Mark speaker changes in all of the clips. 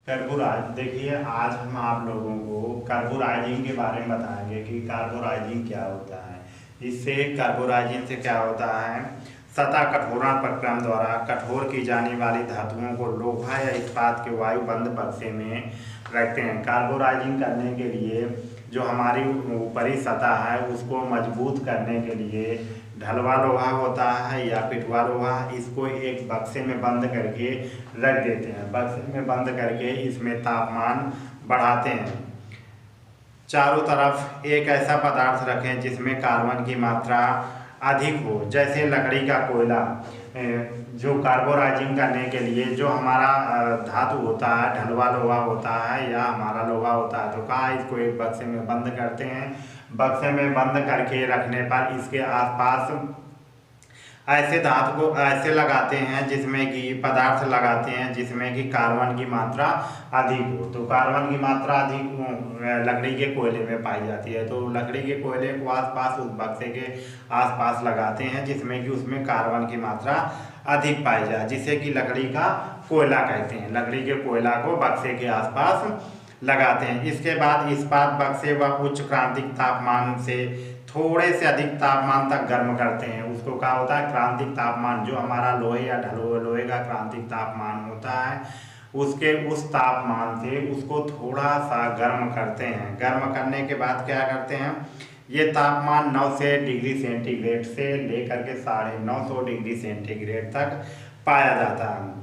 Speaker 1: कार्बोराइज देखिए, आज हम आप लोगों को कार्बोराइजिंग के बारे में बताएंगे कि कार्बोराइजिंग क्या होता है। इससे कार्बोराइजिंग से क्या होता है, सतह कठोरण प्रक्रम द्वारा कठोर की जाने वाली धातुओं को लोहा या इस्पात के वायु बंद बक्से में रखते हैं। कार्बोराइजिंग करने के लिए जो हमारी ऊपरी सतह है उसको मजबूत करने के लिए ढलवा लोहा होता है या पिटवा लोहा, इसको एक बक्से में बंद करके रख देते हैं। बक्से में बंद करके इसमें तापमान बढ़ाते हैं। चारों तरफ एक ऐसा पदार्थ रखें जिसमें कार्बन की मात्रा अधिक हो, जैसे लकड़ी का कोयला। जो कार्बोराइजिंग करने के लिए जो हमारा धातु होता है, ढलवा लोहा होता है या हमारा लोहा होता है, तो कहाँ इसको एक बक्से में बंद करते हैं। बक्से में बंद करके रखने पर इसके आसपास ऐसे धातु को ऐसे लगाते हैं जिसमें कि पदार्थ लगाते हैं जिसमें कि कार्बन की मात्रा अधिक हो। तो कार्बन की मात्रा अधिक लकड़ी के कोयले में पाई जाती है, तो लकड़ी के कोयले को आसपास उस बक्से के आसपास लगाते हैं जिसमें कि उसमें कार्बन की मात्रा अधिक पाई जाए, जिसे कि लकड़ी का कोयला कहते हैं। लकड़ी के कोयला को बक्से के आसपास लगाते हैं। इसके बाद इस्पात बक्से व उच्च क्रांतिक तापमान से थोड़े से अधिक तापमान तक गर्म करते हैं। उसको क्या होता है, क्रांतिक तापमान, जो हमारा लोहे या लोहे का क्रांतिक तापमान होता है उसके उस तापमान से उसको थोड़ा सा गर्म करते हैं। गर्म करने के बाद क्या करते हैं, ये तापमान 900 डिग्री सेंटीग्रेड से लेकर के 950 डिग्री सेंटीग्रेड तक पाया जाता है।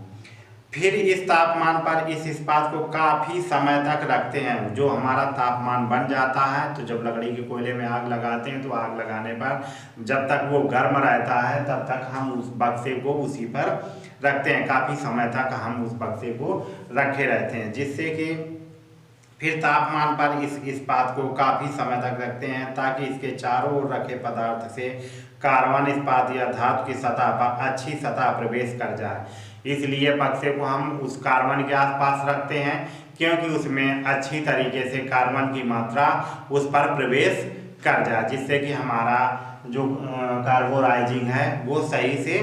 Speaker 1: फिर इस तापमान पर इस इस्पात को काफ़ी समय तक रखते हैं। जो हमारा तापमान बन जाता है, तो जब लकड़ी के कोयले में आग लगाते हैं तो आग लगाने पर जब तक वो गर्म रहता है तब तक हम उस बक्से को उसी पर रखते हैं। काफ़ी समय तक हम उस बक्से को रखे रहते हैं, जिससे कि फिर तापमान पर इस इस्पात को काफ़ी समय तक रखते हैं ताकि इसके चारों ओर रखे पदार्थ से कार्बन इस्पात या धातु की सतह पर अच्छी सतह प्रवेश कर जाए। इसलिए बक्से को हम उस कार्बन के आसपास रखते हैं, क्योंकि उसमें अच्छी तरीके से कार्बन की मात्रा उस पर प्रवेश कर जाए, जिससे कि हमारा जो कार्बोराइजिंग है वो सही से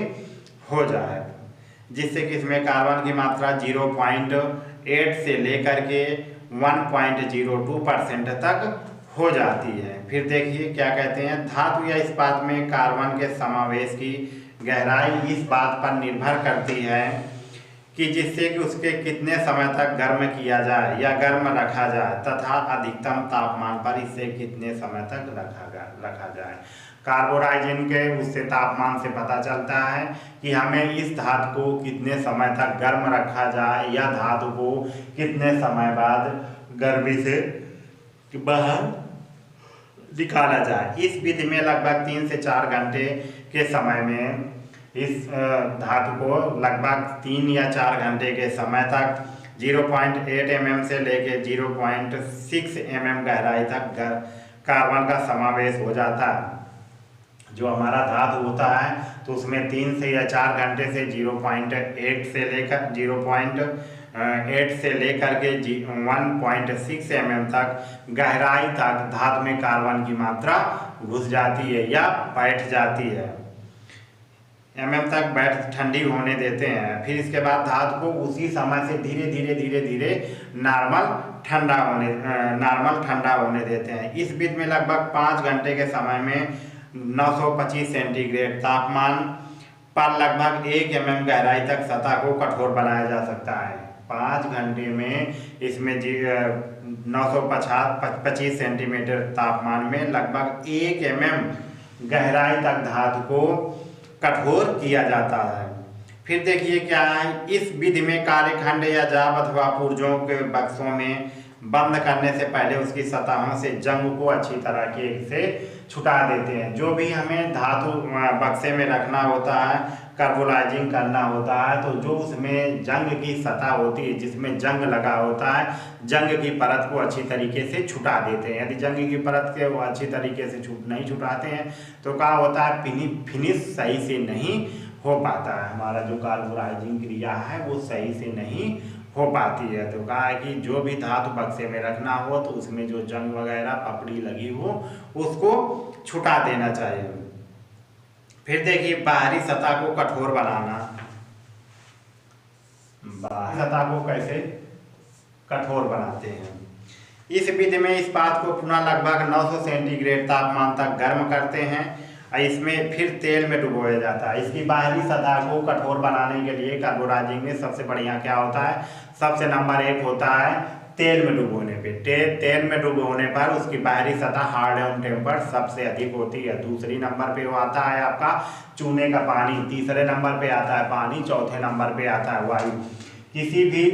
Speaker 1: हो जाए। जिससे कि इसमें कार्बन की मात्रा 0.8 से लेकर के 1.02% तक हो जाती है। फिर देखिए क्या कहते हैं, धातु या इस्पात में कार्बन के समावेश की गहराई इस बात पर निर्भर करती है कि जिससे कि उसके कितने समय तक गर्म किया जाए या गर्म रखा जाए तथा अधिकतम तापमान पर इसे कितने समय तक रखा जाए। कार्बोराइजिन के उससे तापमान से पता चलता है कि हमें इस धातु को कितने समय तक गर्म रखा जाए या धातु को कितने समय बाद गर्मी से बाहर निकाला जाए। इस विधि में लगभग 3 से 4 घंटे के समय में इस धातु को लगभग 3 या 4 घंटे के समय तक 0.8 mm से लेके 0.6 mm गहराई तक कार्बन का समावेश हो जाता है। जो हमारा धातु होता है तो उसमें 3 से या 4 घंटे से 0.8 से लेकर 0.8 से लेकर के 1.6 mm तक गहराई तक धातु में कार्बन की मात्रा घुस जाती है या बैठ जाती है। तक बैठ ठंडी होने देते हैं। फिर इसके बाद धातु को उसी समय से धीरे धीरे नॉर्मल ठंडा होने देते हैं। इस बीच में लगभग 5 घंटे के समय में 925 सेंटीग्रेड तापमान पर लगभग 1 mm गहराई तक सतह को कठोर बनाया जा सकता है। 5 घंटे में इसमें 925 सेंटीमीटर तापमान में लगभग 1 mm गहराई तक धातु को कठोर किया जाता है। फिर देखिए क्या है, इस विधि में कार्यखंड या जाब अथवा पुर्जों के बक्सों में बंद करने से पहले उसकी सतहों से जंग को अच्छी तरीके से छुटा देते हैं। जो भी हमें धातु बक्से में रखना होता है, कार्बोराइजिंग करना होता है, तो जो उसमें जंग की सतह होती है, जिसमें जंग लगा होता है, जंग की परत को अच्छी तरीके से छुटा देते हैं। यदि जंग की परत के वो अच्छी तरीके से नहीं छुटाते हैं तो क्या होता है, फिनिश सही से नहीं हो पाता है। हमारा जो कार्बोराइजिंग क्रिया है वो सही से नहीं हो पाती है। तो कहा है कि जो भी धातु बक्से में रखना हो तो उसमें जो जंग वगैरह पपड़ी लगी हो उसको छुटा देना चाहिए। फिर देखिए बाहरी सतह को कठोर बनाना। बाहरी सतह को कैसे कठोर बनाते हैं। इस विधि में इस्पात को पुनः लगभग 900 सेंटीग्रेड तापमान तक गर्म करते हैं और इसमें फिर तेल में डुबोया जाता है। इसकी बाहरी सतह को कठोर बनाने के लिए कार्बोराइजिंग में सबसे बढ़िया क्या होता है, सबसे नंबर 1 होता है तेल में डुबोने पे। तेल में डुबोने पर उसकी बाहरी सतह हार्ड एंड टेम्पर सबसे अधिक होती है। दूसरी नंबर पे आता है आपका चूने का पानी, तीसरे नंबर पे आता है पानी, चौथे नंबर पे आता है वायु। किसी भी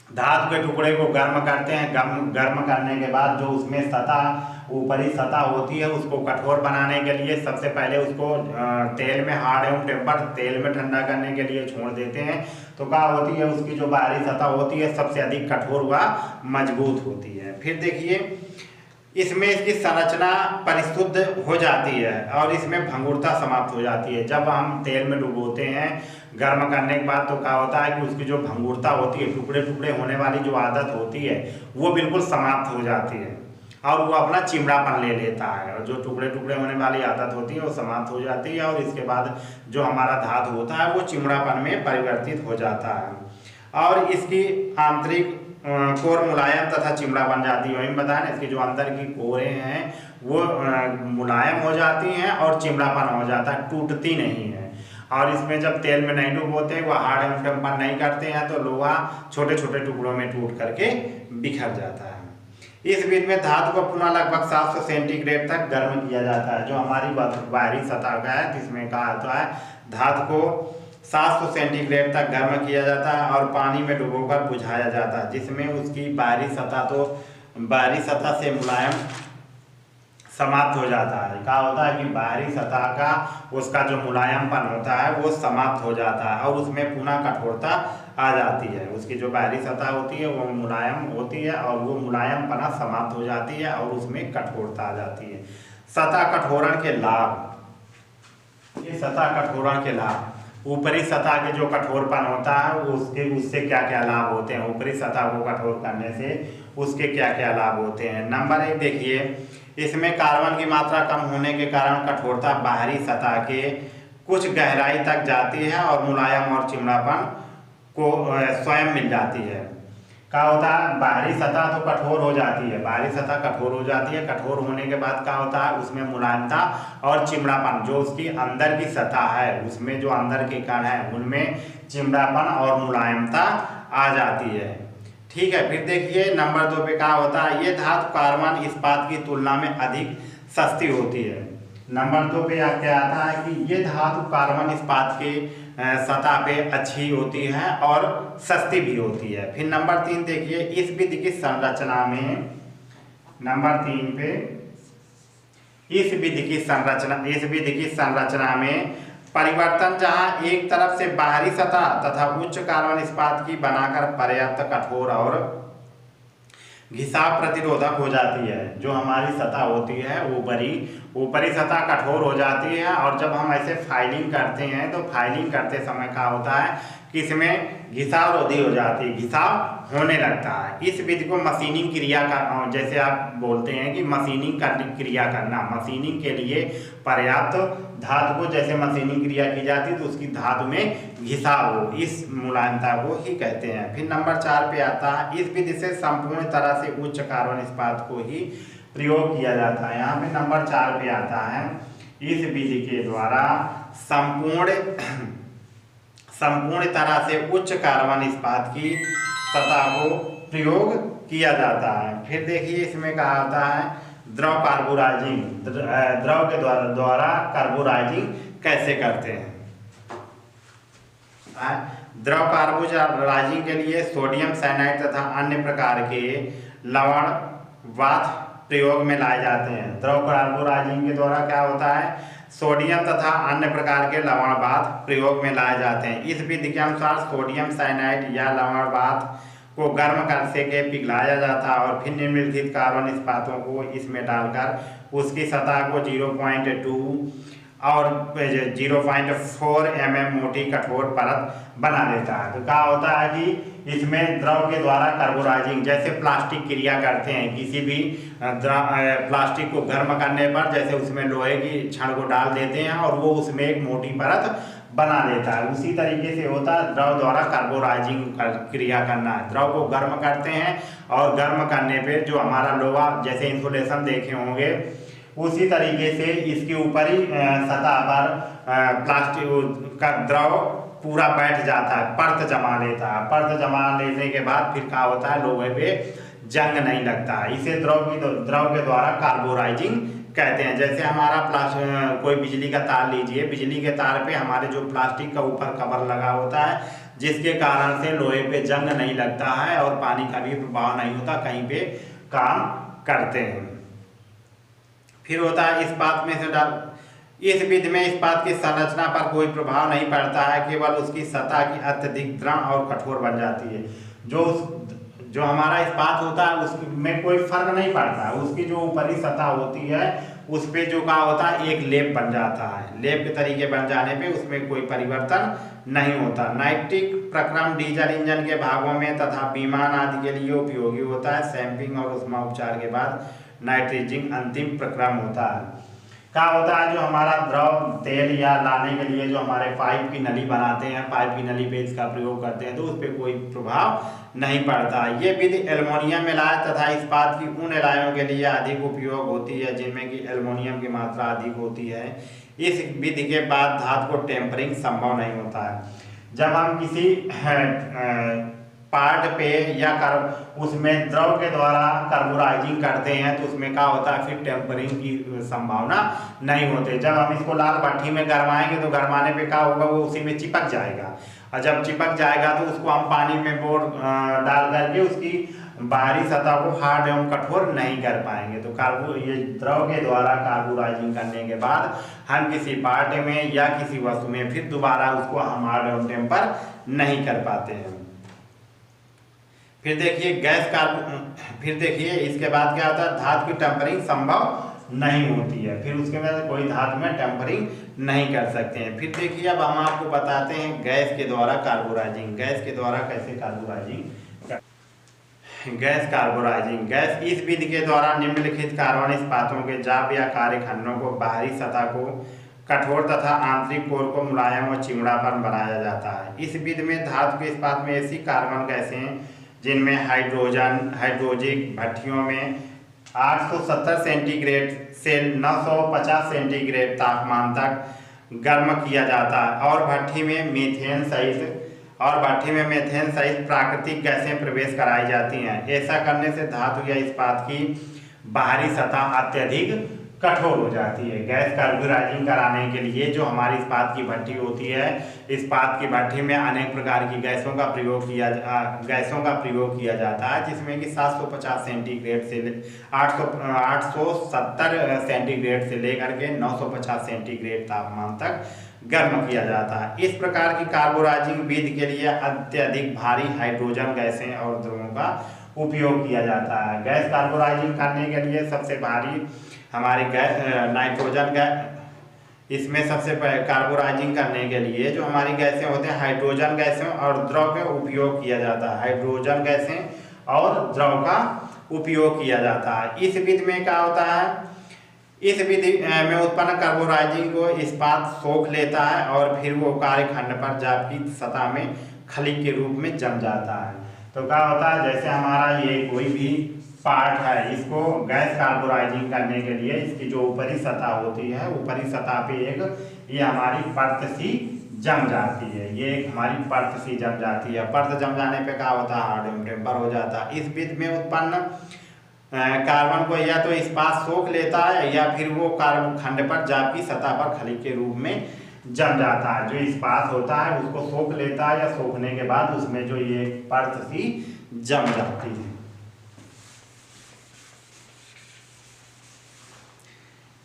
Speaker 1: धातु के टुकड़े को गर्म करते हैं, गर्म करने के बाद जो उसमें सतह ऊपरी सतह होती है उसको कठोर बनाने के लिए सबसे पहले उसको तेल में हार्ड एवं टेम्पर तेल में ठंडा करने के लिए छोड़ देते हैं। तो क्या होती है, उसकी जो बाहरी सतह होती है सबसे अधिक कठोर व मजबूत होती है। फिर देखिए इसमें इसकी संरचना परिशुद्ध हो जाती है और इसमें भंगुरता समाप्त हो जाती है। जब हम तेल में डुबोते हैं गर्म करने के बाद तो क्या होता है कि उसकी जो भंगुरता होती है, टुकड़े टुकड़े होने वाली जो आदत होती है वो बिल्कुल समाप्त हो जाती है और वो अपना चिमड़ापन ले लेता है। और जो टुकड़े टुकड़े होने वाली आदत होती है वो समाप्त हो जाती है और इसके बाद जो हमारा धातु होता है वो चिमड़ापन में परिवर्तित हो जाता है और इसकी आंतरिक कोर मुलायम तथा चिमड़ा बन जाती है। वही बताया ना, इसकी जो अंदर की कोरें हैं वो मुलायम हो जाती हैं और चिमड़ापन हो जाता है, टूटती नहीं है। और इसमें जब तेल में नहीं डुबोते वो हार्ड एंड टेम्पर नहीं करते हैं तो लोहा छोटे छोटे टुकड़ों में टूट करके बिखर जाता है। इस विधि में धातु को पुनः लगभग 700 सेंटीग्रेड तक गर्म किया जाता है। जो हमारी बाहरी सतह का है जिसमें कहा जाता है धातु को 700 सेंटीग्रेड तक गर्म किया जाता है और पानी में डुबोकर बुझाया जाता है, जिसमें उसकी बाहरी सतह से मुलायम समाप्त हो जाता है। क्या होता है कि बाहरी सतह का उसका जो मुलायमपन होता है वो समाप्त हो जाता है और उसमें पुनः कठोरता आ जाती है। उसकी जो बाहरी सतह होती है वो मुलायम होती है और वो मुलायमपना समाप्त हो जाती है और उसमें कठोरता आ जाती है। सतह कठोरण के लाभ। ये सतह कठोरण के लाभ, ऊपरी सतह के जो कठोरपन होता है उससे क्या क्या लाभ होते हैं, ऊपरी सतह को कठोर करने से उसके क्या क्या लाभ होते हैं। नंबर 1 देखिए, इसमें कार्बन की मात्रा कम होने के कारण कठोरता बाहरी सतह के कुछ गहराई तक जाती है और मुलायम और चिमड़ापन को स्वयं मिल जाती है। क्या होता है, बाहरी सतह तो कठोर हो जाती है, बाहरी सतह कठोर हो जाती है, कठोर होने के बाद क्या होता है उसमें मुलायमता और चिमड़ापन, जो उसकी अंदर की सतह है उसमें जो अंदर के कण है उनमें चिमड़ापन और मुलायमता आ जाती है। ठीक है। फिर देखिए नंबर 2 पे क्या होता है, ये धातु कार्बन इस्पात की तुलना में अधिक सस्ती होती है। नंबर 2 पे क्या आता है कि ये धातु कार्बन इस्पात के सतह पे अच्छी होती है और सस्ती भी होती है। फिर नंबर 3 देखिए, इस विधि की संरचना में नंबर 3 पे इस विधि की संरचना में परिवर्तन जहां एक तरफ से बाहरी सतह तथा उच्च कार्बन इस्पात की बनाकर पर्याप्त कठोर और घिसाव प्रतिरोधक हो जाती है। जो हमारी सतह होती है ऊपरी सतह कठोर हो जाती है और जब हम ऐसे फाइलिंग करते हैं तो फाइलिंग करते समय क्या होता है कि इसमें घिसाव रोधी हो जाती है, घिसाव होने लगता है। इस विधि को मशीनिंग क्रिया का, जैसे आप बोलते हैं कि मशीनिंग क्रिया करना, मशीनिंग के लिए पर्याप्त धातु को जैसे मशीनिंग क्रिया की जाती है तो उसकी धातु में घिसाव हो, इस मुलायमता को ही कहते हैं। फिर नंबर 4 पे आता है, इस विधि से संपूर्ण तरह से उच्च कार्बन इस्पात को ही प्रयोग किया जाता है। यहाँ पे नंबर 4 पे आता है, इस विधि के द्वारा संपूर्ण तरह से उच्च कार्बन इस्पात की सतह को प्रयोग किया जाता है। फिर देखिए इसमें कहा होता है द्रव कार्बोराइजिंग, द्रव के द्वारा कार्बोराइजिंग कैसे करते हैं। द्रव कार्बोराइजिंग के लिए सोडियम साइनाइड तथा अन्य प्रकार के लवण वात प्रयोग में लाए जाते हैं। द्रव कार्बोराइजिंग के द्वारा क्या होता है, सोडियम तथा अन्य प्रकार के लवण वात प्रयोग में लाए जाते हैं। इस विधि के अनुसार सोडियम साइनाइड या लवण वात को गर्म करके पिघलाया जाता है और फिर निम्नलिखित कार्बन इस्पातों को इसमें डालकर उसकी सतह को 0.2 और 0.4 mm मोटी कठोर परत बना देता है। तो क्या होता है कि इसमें द्रव के द्वारा कार्बोराइजिंग, जैसे प्लास्टिक क्रिया करते हैं, किसी भी प्लास्टिक को गर्म करने पर जैसे उसमें लोहे की छड़ को डाल देते हैं और वो उसमें एक मोटी परत बना देता है। उसी तरीके से होता है द्रव द्वारा कार्बोराइजिंग क्रिया करना है। द्रव को गर्म करते हैं और गर्म करने पे जो हमारा लोहा जैसे इंसुलेशन देखे होंगे उसी तरीके से इसके ऊपरी सतह पर प्लास्टिक का द्रव पूरा बैठ जाता है, परत जमा लेता है। परत जमा लेने के बाद फिर क्या होता है, लोहे पे जंग नहीं लगता है। इसे द्रव के द्वारा कार्बोराइजिंग कहते हैं। जैसे हमारा कोई बिजली का तार लीजिए, बिजली के तार पे हमारे जो प्लास्टिक का ऊपर कवर लगा होता है जिसके कारण से लोहे पे जंग नहीं लगता है और पानी का भी प्रभाव नहीं होता, कहीं पे काम करते हैं। फिर होता है इस्पात में से इस विधि में इस्पात की संरचना पर कोई प्रभाव नहीं पड़ता है, केवल उसकी सतह की अत्यधिक दृढ़ और कठोर बन जाती है। जो हमारा इस्पात होता है उसमें कोई फर्क नहीं पड़ता, उसकी जो ऊपरी सतह होती है उस पे जो का होता है एक लेप बन जाता है। लेप के तरीके बन जाने पे उसमें कोई परिवर्तन नहीं होता। नाइट्रिक प्रक्रम डीजल इंजन के भागों में तथा विमान आदि के लिए उपयोगी होता है। सैंपिंग और उष्मा उपचार के बाद नाइट्रेजिंग अंतिम प्रक्रम होता है। क्या होता है, जो हमारा द्रव तेल या लाने के लिए जो हमारे पाइप की नली बनाते हैं, पाइप की नली पे इसका प्रयोग करते हैं तो उस पर कोई प्रभाव नहीं पड़ता। ये विधि एल्युमिनियम एलॉय तथा इस्पात की उन एलॉयों के लिए अधिक उपयोग होती है जिनमें कि एल्युमिनियम की मात्रा अधिक होती है। इस विधि के बाद धातु को टेम्परिंग संभव नहीं होता है। जब हम किसी पार्ट पे या उसमें द्रव के द्वारा कार्बोराइजिंग करते हैं तो उसमें क्या होता है, फिर टेम्परिंग की संभावना नहीं होती। जब हम इसको लाल भट्ठी में गरमाएंगे तो गरमाने पे क्या होगा, वो उसी में चिपक जाएगा और जब चिपक जाएगा तो उसको हम पानी में बोर डाल करके उसकी बाहरी सतह को हार्ड एवं कठोर नहीं कर पाएंगे। तो ये द्रव के द्वारा कार्बोराइजिंग करने के बाद हम किसी पार्ट में या किसी वस्तु में फिर दोबारा उसको हम हार्ड एवं टेम्पर नहीं कर पाते हैं। फिर देखिए इसके बाद क्या होता है, धातु की टेम्परिंग संभव नहीं होती है। फिर उसके बाद कोई धातु में टेम्परिंग नहीं कर सकते हैं। फिर देखिए अब हम आपको बताते हैं गैस के द्वारा कार्बोराइजिंग। गैस के द्वारा कैसे कार्बोराइजिंग गैस इस विधि के द्वारा निम्नलिखित कार्बन इस्पातों के जाप या कार्यखंडों को बाहरी सतह को कठोर तथा आंतरिक कोर को मुलायम और चिमड़ापन बनाया जाता है। इस विधि में धातु के इस्पात में ऐसी कार्बन गैसें जिनमें हाइड्रोजिक भट्टियों में 870 सेंटीग्रेड से 950 सेंटीग्रेड तापमान तक गर्म किया जाता है और भट्टी में मीथेन सहित प्राकृतिक गैसें प्रवेश कराई जाती हैं। ऐसा करने से धातु या इस्पात की बाहरी सतह अत्यधिक कठोर हो जाती है। गैस कार्बोराइजिंग कराने के लिए जो हमारी इस्पात की भट्टी होती है, इस्पात की भट्टी में अनेक प्रकार की गैसों का प्रयोग किया जाता है जिसमें कि 750 सेंटीग्रेड से 870 सेंटीग्रेड से लेकर के 950 सेंटीग्रेड तापमान तक गर्म किया जाता है। इस प्रकार की कार्बोराइजिंग विधि के लिए अत्यधिक भारी हाइड्रोजन गैसें और द्रवों का उपयोग किया जाता है। गैस कार्बोराइजिंग करने के लिए सबसे भारी हमारी नाइट्रोजन गैस, इसमें सबसे कार्बोराइजिंग करने के लिए जो हमारी गैसें होते हैं हाइड्रोजन गैसें और द्रव का उपयोग किया जाता है। हाइड्रोजन गैसें और द्रव का उपयोग किया जाता है। इस विधि में क्या होता है, इस विधि में उत्पन्न कार्बोराइजिंग को इस्पात सोख लेता है और फिर वो कार्यखंड पर जाप की सतह में खली के रूप में जम जाता है। तो क्या होता है, जैसे हमारा ये कोई भी पार्ट है, इसको गैस कार्बोराइजिंग करने के लिए इसकी जो ऊपरी सतह होती है, ऊपरी सतह पे ये हमारी परत सी जम जाती है। ये एक हमारी परत सी जम जाती है। परत जम जाने पे क्या होता है, हार्ड टेम्पर हो जाता है। इस विधि में उत्पन्न कार्बन को या तो इस्पात सोख लेता है या फिर वो कार्बन खंड पर जाप की सतह पर खली के रूप में जम जाता है। जो इस्पात होता है उसको सोख लेता है या सोखने के बाद उसमें जो ये परत सी जम जाती है।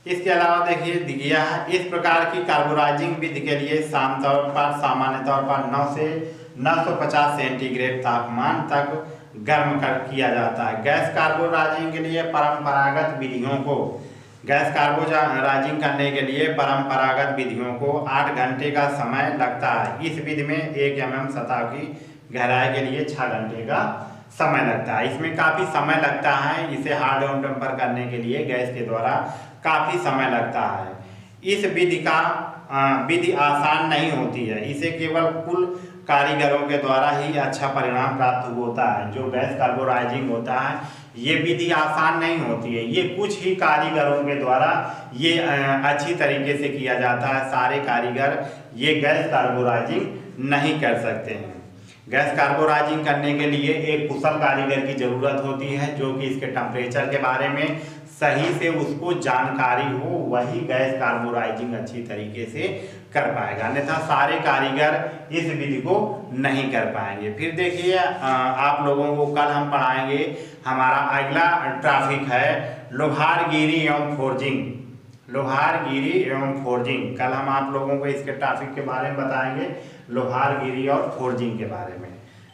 Speaker 1: इसके अलावा देखिए दिया है, इस प्रकार की कार्बोराइजिंग विधि के लिए सामान्य तौर पर 9 से 950 सेंटीग्रेड तापमान तक गर्म किया जाता है। गैस कार्बोराइजिंग के लिए परंपरागत विधियों को 8 घंटे का समय लगता है। इस विधि में 1 mm सतह की गहराई के लिए 6 घंटे का समय लगता है। इसमें काफ़ी समय लगता है, इसे हार्ड एवं टेम्पर करने के लिए गैस के द्वारा काफ़ी समय लगता है। इस विधि का विधि आसान नहीं होती है। इसे केवल कुल कारीगरों के द्वारा ही अच्छा परिणाम प्राप्त होता है। जो गैस कार्बोराइजिंग होता है ये विधि आसान नहीं होती है, ये कुछ ही कारीगरों के द्वारा ये अच्छी तरीके से किया जाता है। सारे कारीगर ये गैस कार्बोराइजिंग नहीं कर सकते हैं। गैस कार्बोराइजिंग करने के लिए एक कुशल कारीगर की ज़रूरत होती है, जो कि इसके टेम्परेचर के बारे में सही से उसको जानकारी हो, वही गैस कार्बोराइजिंग अच्छी तरीके से कर पाएगा, अन्यथा सारे कारीगर इस विधि को नहीं कर पाएंगे। फिर देखिए आप लोगों को कल हम पढ़ाएंगे, हमारा अगला टॉपिक है लोहारगिरी एवं फोर्जिंग। लोहारगिरी एवं फोर्जिंग, कल हम आप लोगों को इसके टॉपिक के बारे में बताएंगे, लोहारगिरी और फोर्जिंग के बारे में।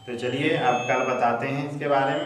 Speaker 1: तो चलिए अब कल बताते हैं इसके बारे में।